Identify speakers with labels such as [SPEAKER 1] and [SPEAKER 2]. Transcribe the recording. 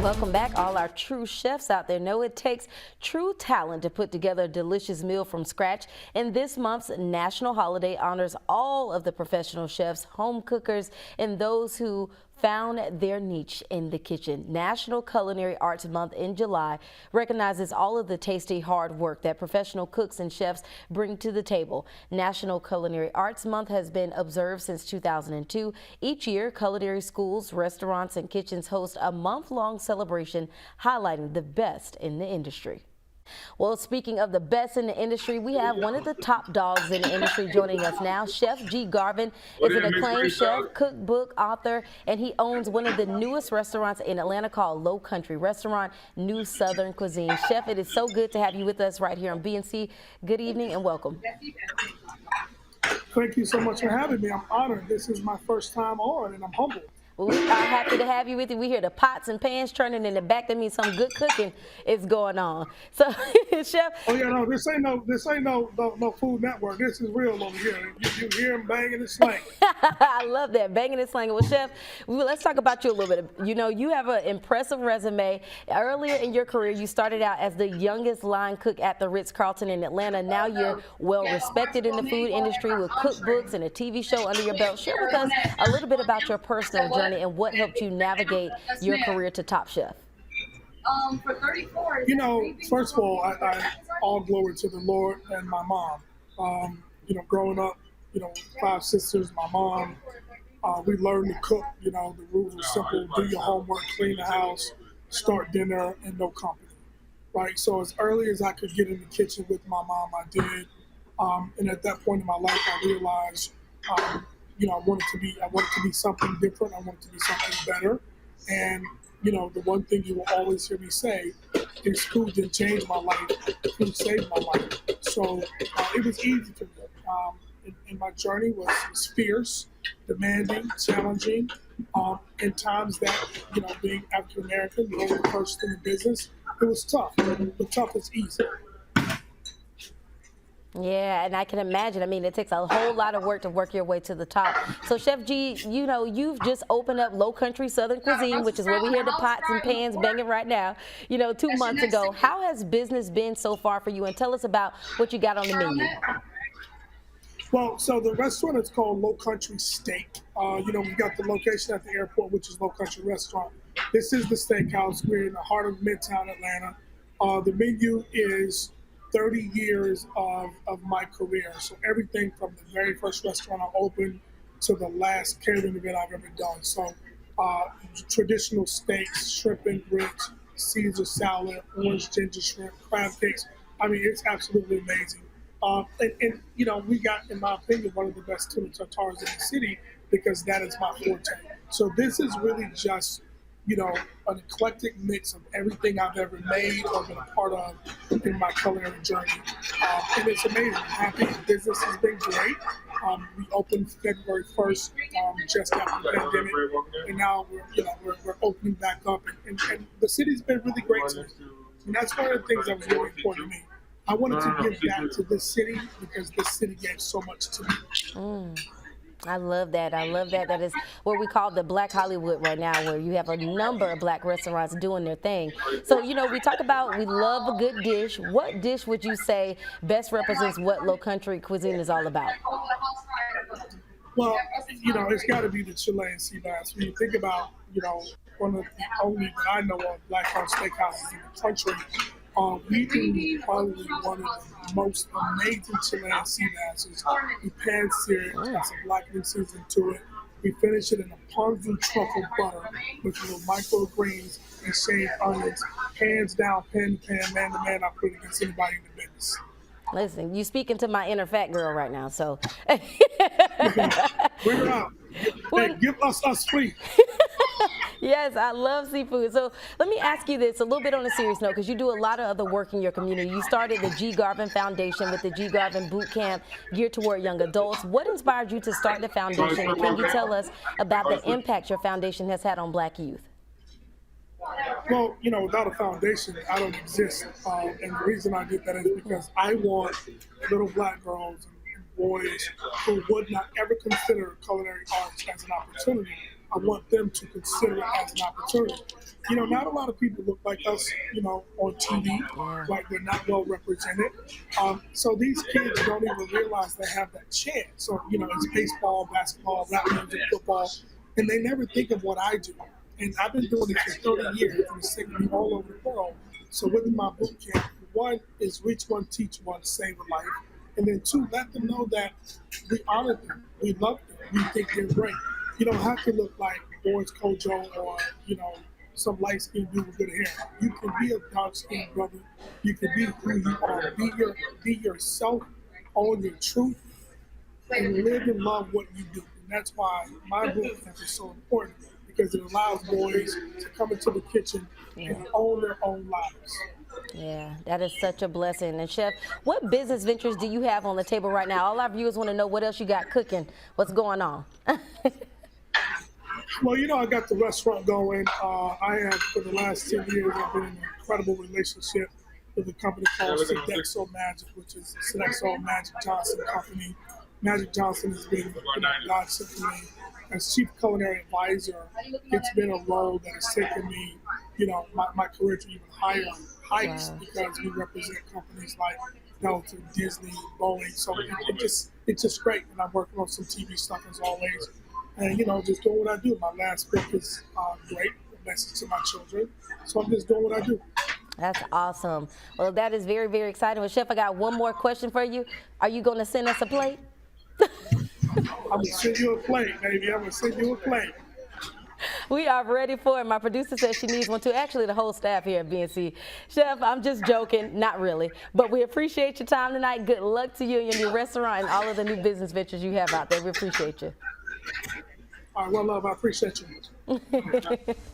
[SPEAKER 1] Welcome back. All our true chefs out there know it takes true talent to put together a delicious meal from scratch. And this month's national holiday honors all of the professional chefs, home cookers, and those who found their niche in the kitchen. National Culinary Arts Month in July recognizes all of the tasty hard work that professional cooks and chefs bring to the table. National Culinary Arts Month has been observed since 2002. Each year, culinary schools, restaurants, and kitchens host a month-long celebration highlighting the best in the industry. Well, speaking of the best in the industry, we have one of the top dogs in the industry joining us now. Chef G. Garvin is an acclaimed chef, cookbook author, and he owns one of the newest restaurants in Atlanta called Low Country Restaurant, New Southern Cuisine. Chef, it is so good to have you with us right here on BNC. Good evening and welcome.
[SPEAKER 2] Thank you so much for having me. I'm honored. This is my first time on, and I'm humbled.
[SPEAKER 1] Well, we are happy to have you with you. We hear the pots and pans turning in the back. That means some good cooking is going on. So, Chef.
[SPEAKER 2] Oh yeah, no, this ain't no Food Network. This is real over here. You hear him banging and slanging.
[SPEAKER 1] I love that, banging and slanging. Well, Chef, let's talk about you a little bit. You know, you have an impressive resume. Earlier in your career, you started out as the youngest line cook at the Ritz-Carlton in Atlanta. Now you're well respected in the food industry with cookbooks and a TV show under your belt. Share with us a little bit about your personal journey and what helped you navigate your career to Top Chef.
[SPEAKER 2] You know, first of all, I all glory to the Lord and my mom. You know, growing up, you know, 5 sisters, my mom, we learned to cook. You know, the rules were simple: do your homework, clean the house, start dinner, and no company. Right. So as early as I could get in the kitchen with my mom, I did. And at that point in my life, I realized, you know, I wanted to be something different. I wanted to be something better. And, you know, the one thing you will always hear me say is food didn't change my life. Food saved my life. So it was easy for me. And my journey was fierce, demanding, challenging. In times that, you know, being African American, being the first in the business, it was tough. But tough is easy.
[SPEAKER 1] Yeah, and I can imagine. I mean, it takes a whole lot of work to work your way to the top. So, Chef G, you know, you've just opened up Low Country Southern Cuisine, which is where we hear the pots and pans banging right now, you know, 2 months ago. How has business been so far for you? And tell us about what you got on the menu.
[SPEAKER 2] Well, so the restaurant is called Low Country Steak. You know, we got the location at the airport, which is Low Country Restaurant. This is the steakhouse. We're in the heart of Midtown Atlanta. The menu is 30 years of my career. So everything from the very first restaurant I opened to the last catering event I've ever done. So traditional steaks, shrimp and grits, Caesar salad, orange ginger shrimp, crab cakes. I mean, it's absolutely amazing. And you know, we got, in my opinion, one of the best tuna tartares in the city because that is my forte. So this is really just, you know, an eclectic mix of everything I've ever made or been a part of in my culinary journey. And it's amazing. I'm happy. Business has been great. We opened February 1st, just after the pandemic, and now we're opening back up. And the city's been really great to me. And that's one of the things that was really important to me. I wanted to give back to this city because this city gave so much to me.
[SPEAKER 1] I love that. I love that. That is what we call the Black Hollywood right now, where you have a number of Black restaurants doing their thing. So, you know, we talk about, we love a good dish. What dish would you say best represents what Low Country Cuisine is all about?
[SPEAKER 2] Well, you know, it's got to be the Chilean sea bass. When you think about, you know, one of the only that I know of Black-owned steakhouses in the country, we do probably one of the most amazing Chilean sea basses. We pan-sear it, got some blackening season to it. We finish it in a ponzu truffle butter with little microgreens and shaved onions. Hands down, pen to pan, man to man, I put it against anybody in the business.
[SPEAKER 1] Listen, you speaking to my inner fat girl right now, so.
[SPEAKER 2] Bring her out. Hey, give us free.
[SPEAKER 1] Yes, I love seafood. So let me ask you this a little bit on a serious note, because you do a lot of other work in your community. You started the G. Garvin Foundation with the G. Garvin Boot Camp geared toward young adults. What inspired you to start the foundation, and can you tell us about the impact your foundation has had on Black youth?
[SPEAKER 2] Well, you know, without a foundation, I don't exist. And the reason I did that is because I want little Black girls and boys who would not ever consider culinary arts as an opportunity. I want them to consider it as an opportunity. Not a lot of people look like us, on TV,
[SPEAKER 1] Yeah.
[SPEAKER 2] like we're not well represented. So these kids don't even realize they have that chance. So, it's baseball, basketball, rap music, football, and they never think of what I do. And I've been doing it for 30 years, and it's taken me all over the world. So within my boot camp, one is reach one, teach one, save a life. And then two, let them know that we honor them, we love them, we think they're great. You don't have to look like Boris Kojo or, some light-skinned dude with good hair. You can be a dark-skinned brother. You can be who you are. Be yourself, own your truth, and live and love what you do. And that's why my boot camp is so important, because it allows boys to come into the kitchen and own their own lives.
[SPEAKER 1] Yeah, that is such a blessing. And Chef, what business ventures do you have on the table right now? All our viewers want to know what else you got cooking. What's going on?
[SPEAKER 2] Well, I got the restaurant going. I have, for the last 10 years, I've been in an incredible relationship with a company called Sodexo Magic, which is Sodexo Magic Johnson Company. Magic Johnson has been God sent to me as chief culinary advisor. It's been a role that has taken me, my career to even higher heights, because we represent companies like Delta, Disney, Boeing. So it's just great. And I'm working on some TV stuff as always. And, just doing what I do. My last book is great, a message to my children. So I'm just doing what I do.
[SPEAKER 1] That's awesome. Well, that is very, very exciting. Well, Chef, I got one more question for you. Are you going to send us a plate?
[SPEAKER 2] I'm going to send you a plate, baby. I'm going to send you a plate.
[SPEAKER 1] We are ready for it. My producer says she needs one too. Actually, the whole staff here at BNC. Chef, I'm just joking. Not really. But we appreciate your time tonight. Good luck to you and your new restaurant and all of the new business ventures you have out there. We appreciate you.
[SPEAKER 2] All right, well, love, I appreciate you.